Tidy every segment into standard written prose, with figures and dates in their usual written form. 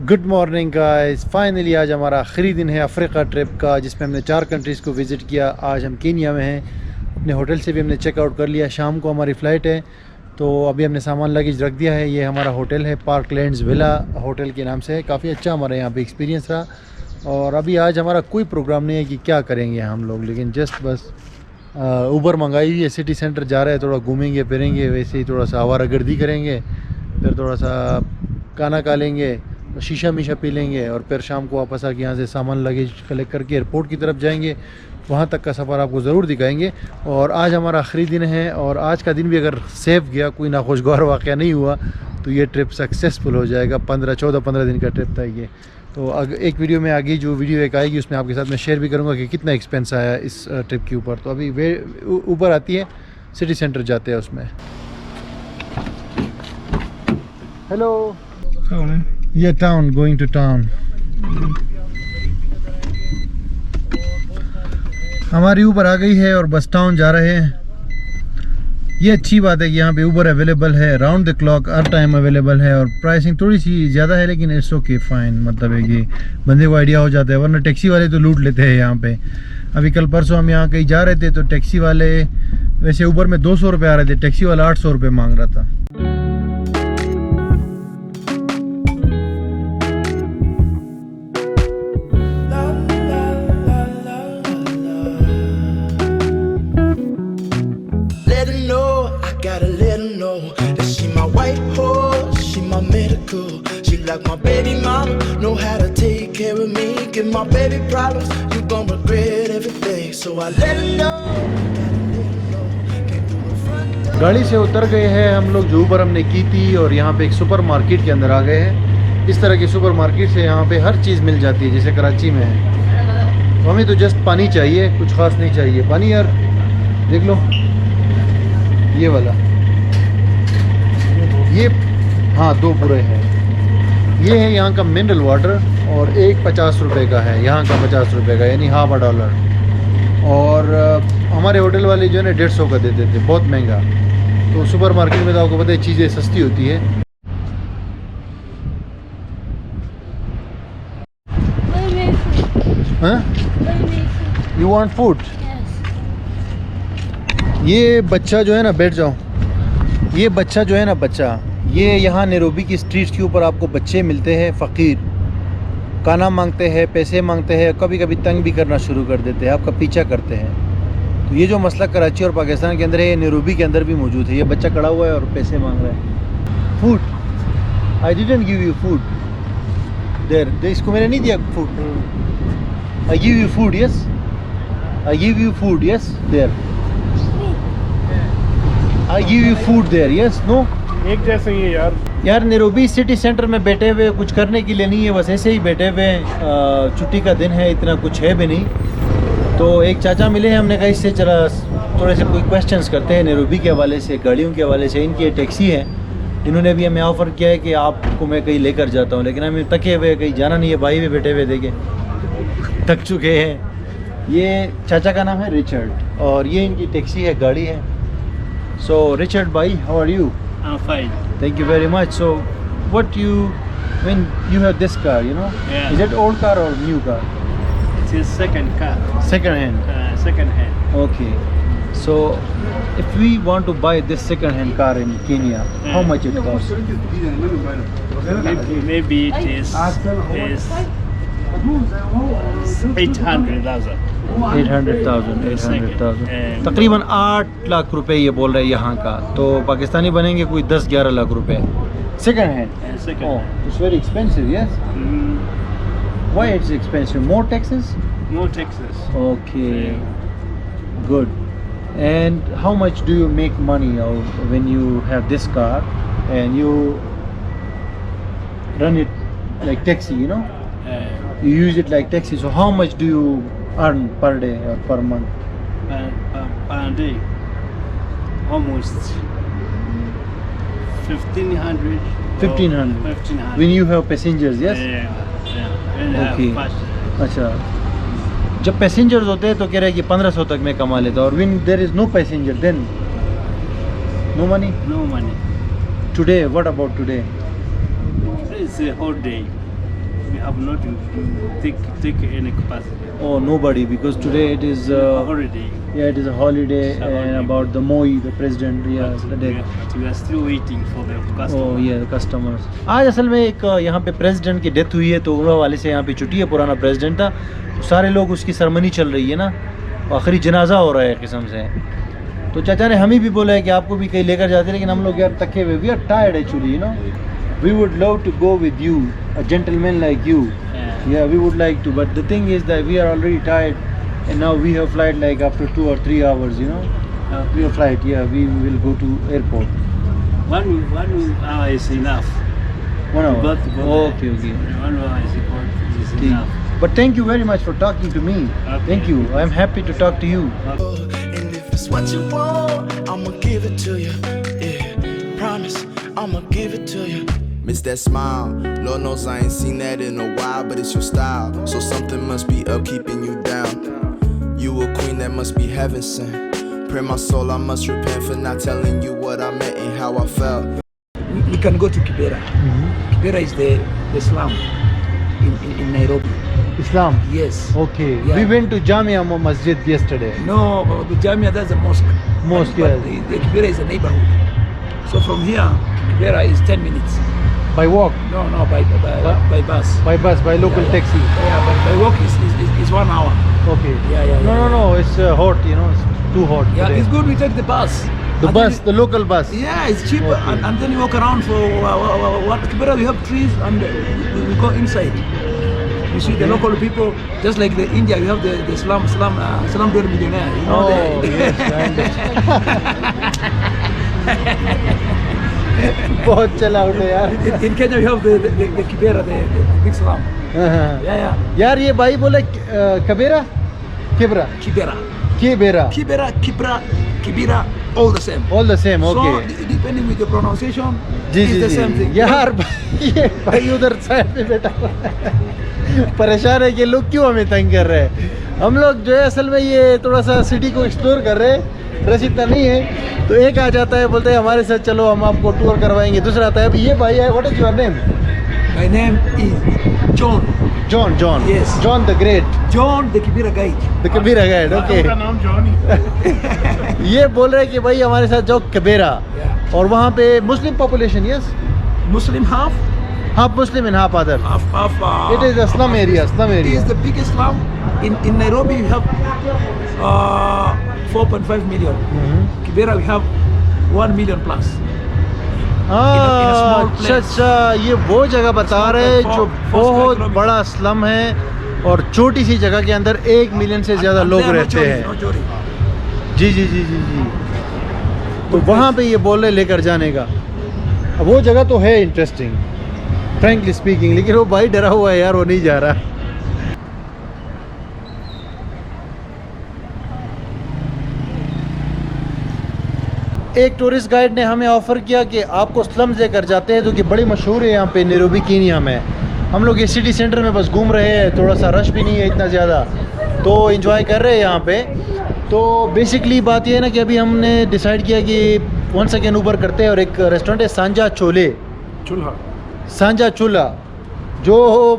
Good morning guys. Finally आज हमारा आखिरी दिन है अफ्रीका ट्रिप का, जिसमें हमने 4 कंट्रीज़ को विज़िट किया। आज हम कीनिया में हैं। अपने होटल से भी हमने चेकआउट कर लिया। शाम को हमारी फ़्लाइट है, तो अभी हमने सामान लगेज रख दिया है। ये हमारा होटल है, पार्कलैंड्स विला होटल के नाम से है। काफ़ी अच्छा हमारा यहाँ पे एक्सपीरियंस रहा। और अभी आज हमारा कोई प्रोग्राम नहीं है कि क्या करेंगे हम लोग, लेकिन जस्ट बस ऊबर मंगाई हुई है। सिटी सेंटर जा रहे हैं, थोड़ा घूमेंगे फिरेंगे, वैसे ही थोड़ा सा आवारागर्दी करेंगे, फिर थोड़ा सा खाना खा लेंगे, शीशा मीशा पी लेंगे, और फिर शाम को वापस आके यहाँ से सामान लगेज कलेक्ट करके एयरपोर्ट की तरफ जाएंगे। वहाँ तक का सफ़र आपको ज़रूर दिखाएंगे। और आज हमारा आखिरी दिन है, और आज का दिन भी अगर सेफ गया, कोई नाखुशगवार वाक़या नहीं हुआ, तो ये ट्रिप सक्सेसफुल हो जाएगा। 14-15 दिन का ट्रिप था ये। तो एक वीडियो में आगे जो वीडियो एक आएगी, उसमें आपके साथ मैं शेयर भी करूँगा कि कितना एक्सपेंस आया इस ट्रिप के ऊपर। तो अभी वे ऊपर आती है, सिटी सेंटर जाते हैं उसमें। हेलो, ये टाउन, गोइंग टू टाउन। हमारी ऊबर आ गई है और बस टाउन जा रहे हैं। ये अच्छी बात है कि यहाँ पे ऊबर अवेलेबल है, round the clock her time available है, और प्राइसिंग थोड़ी सी ज़्यादा है, लेकिन इट्स ओके फाइन। मतलब है कि बंदे को आइडिया हो जाता है, वरना टैक्सी वाले तो लूट लेते हैं यहाँ पे। अभी कल परसों हम यहाँ कहीं जा रहे थे, तो टैक्सी वाले, वैसे ऊबर में 200 रुपये आ रहे थे, टैक्सी वाला 800 रुपये मांग रहा था। Like my baby mama, know how to take care of me. Give my baby problems, you gon' regret everything. So I let her know. गाड़ी से उतर गए हैं हम लोग, जो ऊबर हमने की थी, और यहाँ पे एक सुपर मार्केट के अंदर आ गए हैं। इस तरह की सुपर मार्केट से यहाँ पे हर चीज़ मिल जाती है, जैसे कराची में है। तो हमें तो जस्ट पानी चाहिए, कुछ खास नहीं चाहिए। पानी यार देख लो, ये वाला, ये हाँ 2 पूरे हैं। ये है यहाँ का मिनरल वाटर, और एक 50 रुपये का है, यहाँ का 50 रुपये का, यानी $1/2। और हमारे होटल वाले जो है ना 150 का देते थे, बहुत महंगा। तो सुपर मार्केट में तो आपको पता है चीज़ें सस्ती होती है। हाँ, यू वांट फूड? ये बच्चा जो है ना, बैठ जाओ। ये बच्चा जो है ना, बच्चा, ये यहाँ नैरोबी की स्ट्रीट के ऊपर आपको बच्चे मिलते हैं, फ़कीर, खाना मांगते हैं, पैसे मांगते हैं, कभी कभी तंग भी करना शुरू कर देते हैं, आपका पीछा करते हैं। तो ये जो मसला कराची और पाकिस्तान के अंदर है, ये नैरोबी के अंदर भी मौजूद है। ये बच्चा खड़ा हुआ है और पैसे मांग रहा है। Food, I didn't give you food there, इसको मैंने नहीं दिया food. I give you food, yes, I give you food, yes, there, I give you food there, yes, no, एक जैसे ही है यार। नैरोबी सिटी सेंटर में बैठे हुए, कुछ करने के लिए नहीं है, बस ऐसे ही बैठे हुए। छुट्टी का दिन है, इतना कुछ है भी नहीं। तो एक चाचा मिले हैं, हमने कहा इससे चला थोड़े से कोई क्वेश्चंस करते हैं नैरोबी के हवाले से, गाड़ियों के हवाले से। इनकी टैक्सी है, इन्होंने भी हमें ऑफ़र किया है कि आपको मैं कहीं लेकर जाता हूँ, लेकिन हमें थके हुए, कहीं जाना नहीं है। भाई भी बैठे हुए देखे थक चुके हैं। ये चाचा का नाम है रिचर्ड, और ये इनकी टैक्सी है, गाड़ी है। सो रिचर्ड भाई, how are you? I'm fine. Thank you very much. So, what when you have this car, you know? Yeah. Is it old car or new car? It's his second car. Second hand. Second hand. Okay. So, if we want to buy this second hand car in Kenya, how much it costs? Maybe it is 800,000. 800,000 तकरीबन 8 लाख रुपए ये बोल रहे हैं यहाँ का। तो पाकिस्तानी बनेंगे कोई 10-11 लाख रुपए। Second hand. Second Oh, hand. it's very expensive, yes? Why it's expensive? More taxes? No taxes. Okay, good. And how much do you make money when you have this car and you run it like taxi, you know? You use it like taxi. So how much do you earn per day or per month? Per day, almost 1,500. 1,500. 1,500. When you have passengers, yes? Yeah. And Okay. passengers. अच्छा, जब passengers होते हैं तो कह रहे हैं कि 1500 तक मैं कमा लेता हूँ, और when there is no passenger, then no money? No money. Today, what about today? It's a whole day. we have not take any capacity. Oh, nobody, because today it is Holiday. yeah, it is a holiday, It's a and holiday. about the Moi, the president, yeah, the day. We are still waiting for the customer. Oh yeah, customers. आज असल में एक यहाँ पे president की death हुई है, तो उन वाले से यहाँ पे छुट्टी है, पुराना प्रेसिडेंट था, तो सारे लोग उसकी सरमनी चल रही है ना, आखिरी जनाजा हो रहा है किस्म से। तो चाचा ने हमें भी बोला है कि आपको भी कहीं लेकर जाते, लेकिन हम लोग यार थके हुए, we are tired actually, you know, we would love to go with you, a gentleman like you, yeah, we would like to, but the thing is that we are already tired, and now we have flight like after 2 or 3 hours, you know. We have flight, yeah, we will go to airport. One hour is enough. 1 hour. Got to go Okay, there. okay. 1 hour is Okay. enough. But thank you very much for talking to me. Okay. Thank you. I am happy to talk to you. And if it's what you want, I'ma give it to you. Yeah, promise, I'ma give it to you. Miss that smile, Lord knows I ain't seen that in a while, but it's your style, so something must be up keeping you down. You a queen that must be heaven sent. Pray my soul, I must repent for not telling you what I meant and how I felt. We can go to Kibera. Kibera is the slum in Nairobi. Islam. Yes. Okay. Yeah. We went to Jamia Masjid yesterday. No, the Jamia, that's a mosque. Mosque, But yes. the Kibera is a neighborhood. So from here, Kibera is 10 minutes. By walk, No, by bus. by bus, by local Yeah, taxi. Yeah, but by walk is 1 hour. Okay. Yeah. No, it's hot, you know, it's too hot Yeah, today. it's good we take the bus. The And bus, then the local bus. Yeah, it's cheaper. Okay. And then you walk around for what? Kibera, we have trees and we go inside. You see the local people, just like the India, you have the slum dwelling millionaire. You know Oh, yes, I understand. बहुत चला उठे यार। In Kenya, you have the Kibera, the big slum. हाँ। Yeah. यार ये भाई बोले कबेरा किबरा Kibera. Kibera Kibera, all the same. all the same, So, okay। depending with the pronunciation, जी it's जी the same जी thing. यार ये भाई उधर साइड पे बैठा हुआ है। परेशान है कि लोग क्यों हमें तंग कर रहे हैं। हम लोग जो है असल में ये थोड़ा सा सिटी को एक्सप्लोर कर रहे हैं, रश इतना नहीं है, तो एक आ जाता है बोलते हैं हमारे साथ चलो हम आपको टूर करवाएंगे, दूसरा आता है अभी ये भाई है, what is your name? My name is John. John Yes. John the great, John, the Kibera guide. The Kabira guide, okay. नाम जॉनी। ये बोल रहे हैं कि भाई हमारे साथ जाओ कबेरा, Yeah. और वहाँ पे Muslim population, yes, Muslim half. Half Muslim and half other. Half. It is a slum area, slum It area. is the biggest slum in Nairobi. We have 4.5 million. Kibera we have 1 million plus. in a small place. अच्छा, ये वो जगह बता रहे हैं जो बहुत बड़ा स्लम है और छोटी सी जगह के अंदर 1 मिलियन से ज़्यादा And लोग they are not रहते Joris, हैं। not Joris. जी। तो वहाँ पे ये बोल रहे लेकर जाने का। अब वो जगह तो है इंटरेस्टिंग, फ्रैंकली स्पीकिंग, लेकिन वो भाई डरा हुआ है यार, वो नहीं जा रहा। एक टूरिस्ट गाइड ने हमें ऑफ़र किया कि आपको स्लम्स लेकर जाते हैं, जो कि बड़ी मशहूर है यहाँ पे नैरोबी कीनिया में। हम लोग ये सिटी सेंटर में बस घूम रहे हैं, थोड़ा सा रश भी नहीं है इतना ज़्यादा, तो एंजॉय कर रहे हैं यहाँ पे। तो बेसिकली बात ये है ना कि अभी हमने डिसाइड किया कि वंस अगेन ऊबर करते हैं, और एक रेस्टोरेंट है सांझा चूल्हा, जो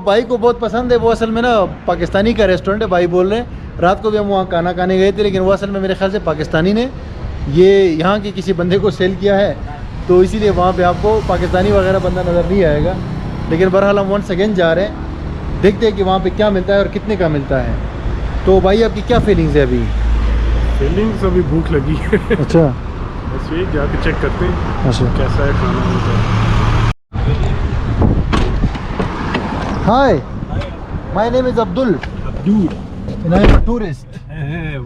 भाई को बहुत पसंद है। वो असल में ना पाकिस्तानी का रेस्टोरेंट है, भाई बोल रहे हैं। रात को भी हम वहाँ खाना खाने गए थे, लेकिन वो असल में मेरे ख्याल से पाकिस्तानी ने ये यहाँ के किसी बंदे को सेल किया है, तो इसीलिए वहाँ पे आपको पाकिस्तानी वगैरह बंदा नज़र नहीं आएगा। लेकिन बहरहाल हम वंस अगेन जा रहे हैं, देखते हैं कि वहाँ पे क्या मिलता है और कितने का मिलता है। तो भाई आपकी क्या फीलिंग्स है अभी? फीलिंग्स अभी भूख लगी है। अच्छा बस ये जाके चेक करते हैं अच्छा। कैसा है खाना होता है। Hi, my name is Abdul and I am a tourist.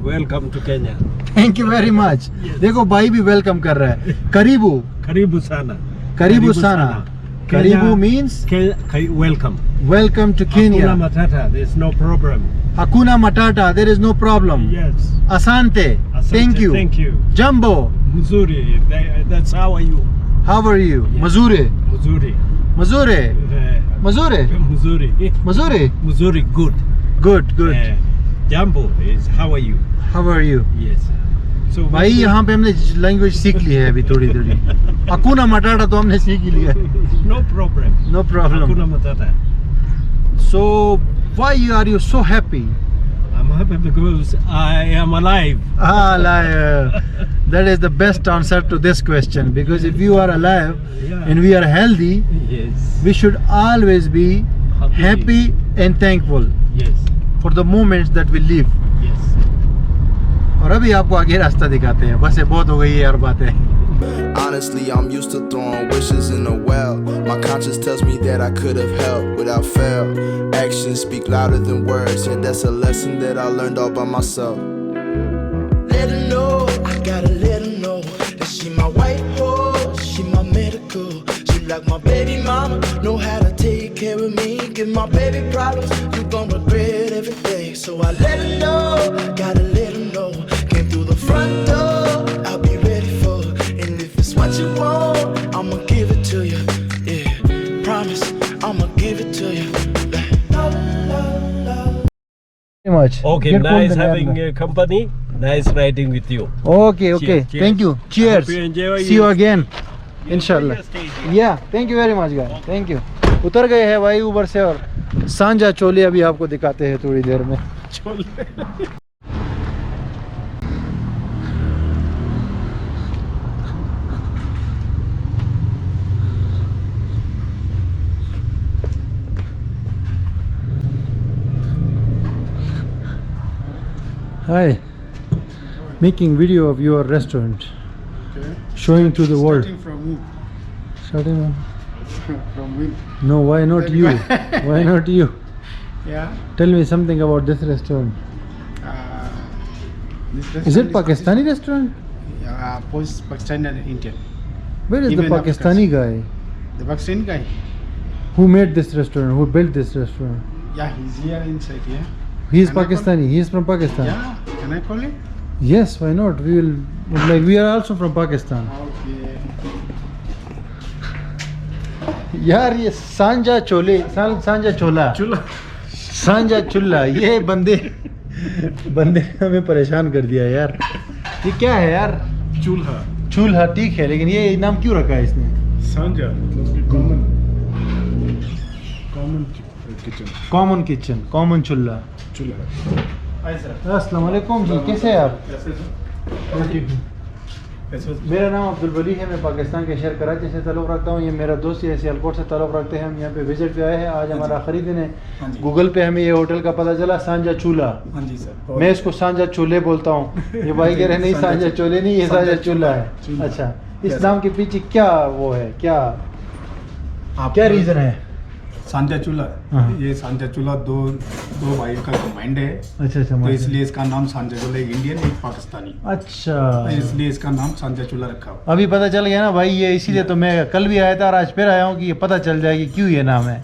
Welcome to Kenya. Thank you very much. देखो भाई भी वेलकम कर रहा है। करीबू Karibu sana. Sana, करीबू means Welcome. welcome to Kenya. Hakuna Matata. There's no problem. Hakuna Matata, there is no problem. Yes. Asante, thank you. Thank you. Jumbo, Muzuri. That's how are you? how are you? Yeah. Mazure, Muzuri. Mazure, Mazure, Muzuri. Mazure. Muzuri. Good. Good. Jambo is how are you? How are you? Yes. So भाई यहाँ पे हमने language सीख ली है अभी थोड़ी। Hakuna Matata तो हमने सीख ही लिया। No problem. No problem. Hakuna Matata. So why are you so happy? I'm happy because I am alive. Ah, liar. That is the best answer to this question, because if you are alive Yeah. and we are healthy, Yes. we should always be happy and thankful Yes. for the moments that we live. Yes. और अभी आपको आगे रास्ता दिखाते हैं, बस ये बहुत हो गई है और बातें. Honestly, I'm used to throwing wishes in a well. My conscience tells me that I could have helped without fail. Actions speak louder than words, and that's a lesson that I learned all by myself. Let her know, I gotta let her know that she my white horse, she my medical. She like my baby mama, know how to take care of me. Give my baby problems, you gon' regret every day. So I let her know, gotta let her know. Came through the front door, I'll be ready for her. And if it's what you want, I'ma give it to you. Yeah, promise, I'ma give it to you. Very much. Okay, Get nice on the having land. company. Nice riding with you. Okay, okay. Cheers. Thank you. I Cheers. hope you enjoy See you your- again. Inshallah. Yeah, thank you very much guys. Thank you. उतर गए हैं भाई Uber से और सांझा चोले अभी आपको दिखाते हैं थोड़ी देर में. Hi, making video of your restaurant, Okay. showing to the world. Starting from me. Starting From me. No, why not you? Why not you? Yeah. Tell me something about this restaurant. This Is it restaurant Pakistani restaurant? Post Pakistani and Indian. Where is the Even Pakistani guy? The Pakistani guy. Who made this restaurant? Who built this restaurant? Yeah, he's here inside. Yeah. He is Can I call- Pakistani. He is from Pakistan. Yeah. Can I call him? Yes, why not? We will. Like we are also from Pakistan. Okay. यार ये सांझा चोले सांझा चोला Chula. सांझा चुल्ला ये बंदे बंदे ने हमें परेशान कर दिया यार. ये क्या है यार? Chulha. चूल्हा ठीक है, लेकिन ये नाम क्यों रखा है इसने? Sanja. मतलब कि common. Common kitchen. Common kitchen, common chulha. Chulha. अस्सलाम वालेकुम जी, कैसे हैं आप? कैसे ठीक हूँ. मेरा नाम अब्दुल वली है, मैं पाकिस्तान के शहर कराची से ताल्लुक़ रखता हूँ. ये मेरा दोस्त है, सियालकोट से ताल्लुक़ रखते हैं. हम यहाँ पे विजिट पे आए हैं. आज हमारा आखिरी दिन है. गूगल पे हमें ये होटल का पता चला, सांझा चूल्हा. हाँ जी सर. मैं इसको सांझा चूल्हे बोलता हूँ. ये भाई कह रहे नहीं सांझा चूल्हे नहीं, ये सांझा चूल्हा है. चूल्हा. अच्छा, इस नाम के पीछे क्या वो है, क्या क्या रीज़न है? सांझा चूल्हा. हाँ. ये सांझा चूल्हा दो भाइयों का कमांड है. अच्छा अच्छा, तो माशाल्लाह. इसलिए इसका नाम सांझा चूल्हा, एक इंडियन एक पाकिस्तानी. अच्छा, इसलिए इसका नाम सांझा चूल्हा रखा हुआ. अभी पता चल गया ना भाई, ये इसीलिए तो मैं कल भी आया था और आज फिर आया हूँ कि ये पता चल जाए कि क्यों ये नाम है.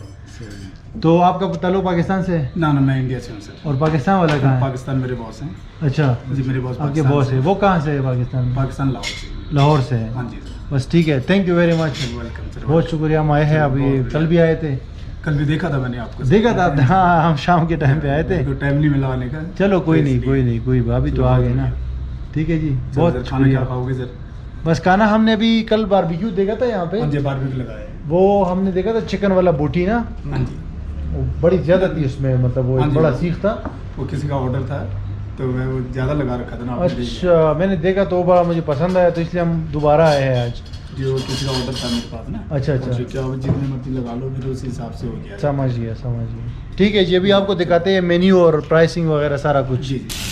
तो आपका ताल्लुक पाकिस्तान से है? ना मैं इंडिया से हूँ सर. और पाकिस्तान वाला कहाँ है? पाकिस्तान मेरे बॉस हैं. अच्छा, जी मेरे बॉस आपके पाकिस्तान बॉस से है. वो कहाँ से है पाकिस्तान में? पाकिस्तान लाहौर से. लाहौर से है. हाँ जी सर. बस ठीक है, thank you very much. Welcome sir. बहुत शुक्रिया. हम आए हैं अभी, कल भी आए थे. कल भी देखा था मैंने आपको. देखा था आपने? हाँ, हम शाम के टाइम पे आए थे. तो टाइम नहीं मिला आने का. चलो कोई नहीं, इसलिए. कोई नहीं, कोई अभी तो आ गए ना. ठीक है जी, सर, बहुत खाना क्या शुक्रिया. खाओगे सर? बस खाना हमने अभी कल बारबेक्यू देखा था यहाँ पे. हाँ जी बारबेक्यू लगाया है. वो हमने देखा था चिकन वाला बोटी ना, हाँ जी. वो बड़ी ज़्यादा थी उसमें, मतलब वो हाँ एक जी. बड़ा सीख था. वो किसी का ऑर्डर था तो मैं वो ज़्यादा लगा रखा था ना. आपने देखा. अच्छा, मैंने देखा तो वो बड़ा मुझे पसंद आया, तो इसलिए हम दोबारा आए हैं आज. जो किसी का ऑर्डर था मेरे पास ना. अच्छा, अच्छा. तो क्या हो, जितने मर्जी लगा लो, फिर उस हिसाब से हो गया. समझ गया, समझ गया. ठीक है जी, अभी आपको दिखाते हैं मेन्यू और प्राइसिंग वगैरह सारा कुछ. जी जी.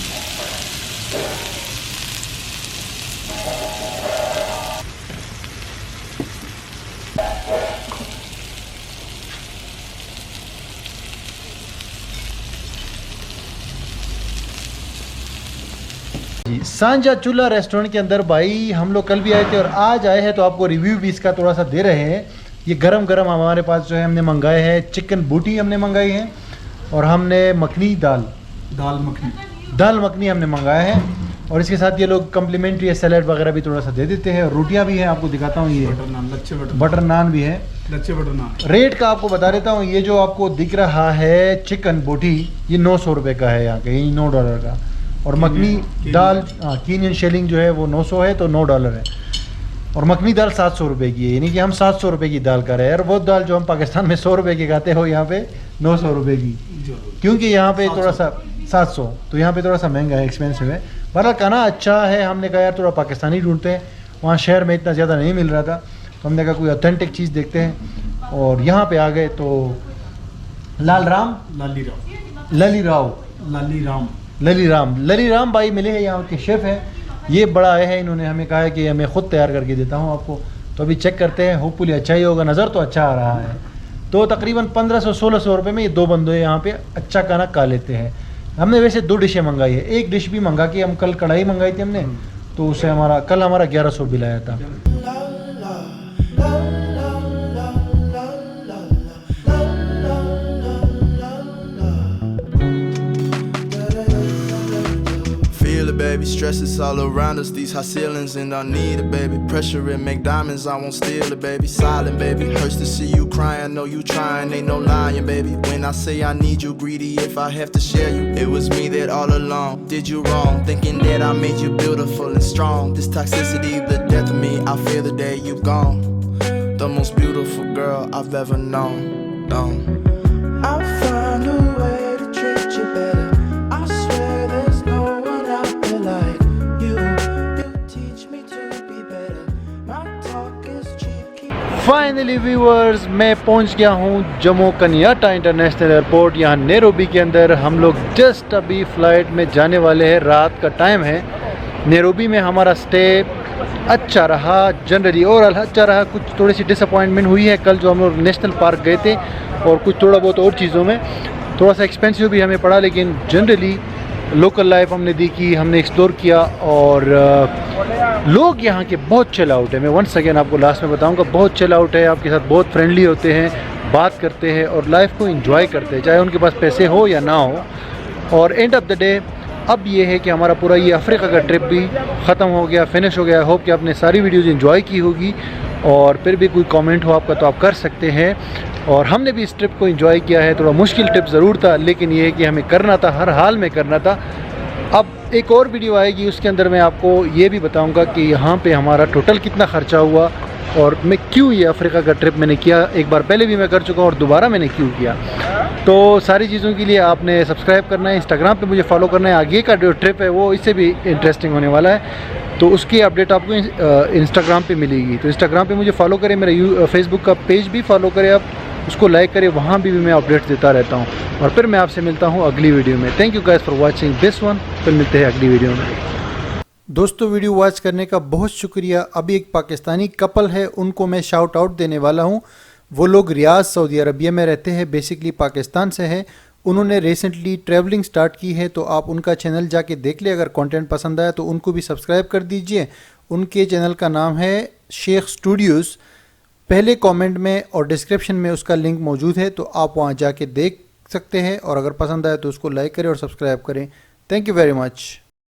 सांझा चूल्हा रेस्टोरेंट के अंदर भाई हम लोग कल भी आए थे और आज आए हैं, तो आपको रिव्यू भी इसका थोड़ा सा दे रहे हैं. ये गरम गरम हमारे पास जो है हमने मंगाए हैं. चिकन बोटी हमने मंगाई है और हमने मखनी दाल मखनी हमने मंगाया है. और इसके साथ ये लोग कम्प्लीमेंट्री सैलेड वगैरह भी थोड़ा सा दे देते हैं. रोटियां भी हैं, आपको दिखाता हूँ. ये बटर नान, लच्छे बटर नान भी है. लच्छे बटर नान. रेट का आपको बता देता हूँ. ये जो आपको दिख रहा है चिकन बोटी, ये 900 रुपये का है यहाँ के, ये $9 का. और मखनी दाल, हाँ, कीनियन शेलिंग जो है वो 900 है, तो $9 है. और मखनी दाल 700 रुपये की है, यानी कि हम 700 रुपये की दाल का रहे हैं. और वो दाल जो हम पाकिस्तान में 100 रुपये की खाते हो, यहाँ पे 900 रुपये की, क्योंकि यहाँ पे थोड़ा सा 700, तो यहाँ पे थोड़ा सा महंगा है, एक्सपेंसिव है। बहरहाल खाना अच्छा है। हमने कहा यार थोड़ा पाकिस्तानी ढूंढते हैं, वहाँ शहर में इतना ज़्यादा नहीं मिल रहा था, तो हमने कहा कोई ऑथेंटिक चीज़ देखते हैं और यहाँ पे आ गए। तो लली राम भाई मिले हैं, यहाँ के शेफ़ हैं, ये बड़ा आए हैं, इन्होंने हमें कहा है कि मैं ख़ुद तैयार करके देता हूँ आपको। तो अभी चेक करते हैं, होपफुली अच्छा ही होगा, नज़र तो अच्छा आ रहा है। तो तकरीबन 1500-1600 रुपये में ये 2 बंदे यहाँ पे अच्छा खाना खा लेते हैं। हमने वैसे 2 डिशें मंगाई है, एक डिश भी मंगा के हम कल कढ़ाई मंगाई थी हमने, तो उससे कल हमारा 1100 बिल आया था। Baby, stress is all around us, these high ceilings, and I need it, baby. Pressure it, make diamonds, I won't steal it, baby. Silent, baby, hurts to see you crying, know you trying, ain't no lying, baby. When I say I need you, greedy if I have to share you. It was me that all along did you wrong, thinking that I made you beautiful and strong. This toxicity, the death of me, I fear the day you gone. The most beautiful girl I've ever known. I'll find a way to treat you better. I swear there's no one out there like you. You teach me to be better. My talk is cheap. Finally viewers, मैं पहुंच गया हूं Jammu कनियाटा international airport, यहाँ Nairobi के अंदर। हम लोग just अभी फ़्लाइट में जाने वाले हैं, रात का टाइम है। नैरोबी में हमारा स्टे अच्छा रहा जनरली, और अच्छा रहा। कुछ थोड़ी सी डिसअपॉइंटमेंट हुई है कल जो हम लोग नेशनल पार्क गए थे, और कुछ थोड़ा बहुत और चीज़ों में थोड़ा सा एक्सपेंसिव भी हमें पड़ा, लेकिन जनरली लोकल लाइफ हमने देखी, हमने एक्सप्लोर किया। और लोग यहाँ के बहुत चिल आउट है। मैं वंस अगेन आपको लास्ट में बताऊँगा, बहुत चिल आउट है, आपके साथ बहुत फ्रेंडली होते हैं, बात करते हैं और लाइफ को इंजॉय करते हैं, चाहे उनके पास पैसे हो या ना हो। और एंड ऑफ द डे अब ये है कि हमारा पूरा ये अफ्रीका का ट्रिप भी ख़त्म हो गया, फिनिश हो गया। होप कि आपने सारी वीडियोज़ इंजॉय की होगी, और फिर भी कोई कमेंट हो आपका तो आप कर सकते हैं। और हमने भी इस ट्रिप को एंजॉय किया है। थोड़ा मुश्किल ट्रिप ज़रूर था, लेकिन ये है कि हमें करना था, हर हाल में करना था। अब एक और वीडियो आएगी, उसके अंदर मैं आपको ये भी बताऊंगा कि यहाँ पे हमारा टोटल कितना ख़र्चा हुआ, और मैं क्यों ये अफ्रीका का ट्रिप मैंने किया। एक बार पहले भी मैं कर चुका हूँ और दोबारा मैंने क्यों किया। तो सारी चीज़ों के लिए आपने सब्सक्राइब करना है, इंस्टाग्राम पे मुझे फॉलो करना है। आगे का जो ट्रिप है वो इससे भी इंटरेस्टिंग होने वाला है, तो उसकी अपडेट आपको इंस्टाग्राम पे मिलेगी। तो इंस्टाग्राम पे मुझे फॉलो करें, मेरा फेसबुक का पेज भी फॉलो करें, आप उसको लाइक करें, वहाँ भी मैं अपडेट्स देता रहता हूँ। और फिर मैं आपसे मिलता हूँ अगली वीडियो में। Thank you guys for watching this one. फिर मिलते हैं अगली वीडियो में। दोस्तों, वीडियो वॉच करने का बहुत शुक्रिया। अभी एक पाकिस्तानी कपल है, उनको मैं शाउट आउट देने वाला हूँ। वो लोग रियाद सऊदी अरबिया में रहते हैं, बेसिकली पाकिस्तान से है। उन्होंने रिसेंटली ट्रैवलिंग स्टार्ट की है, तो आप उनका चैनल जाके देख ले। अगर कंटेंट पसंद आया तो उनको भी सब्सक्राइब कर दीजिए। उनके चैनल का नाम है शेख स्टूडियोज़। पहले कमेंट में और डिस्क्रिप्शन में उसका लिंक मौजूद है, तो आप वहाँ जाके देख सकते हैं। और अगर पसंद आए तो उसको लाइक करें और सब्सक्राइब करें। Thank you very much.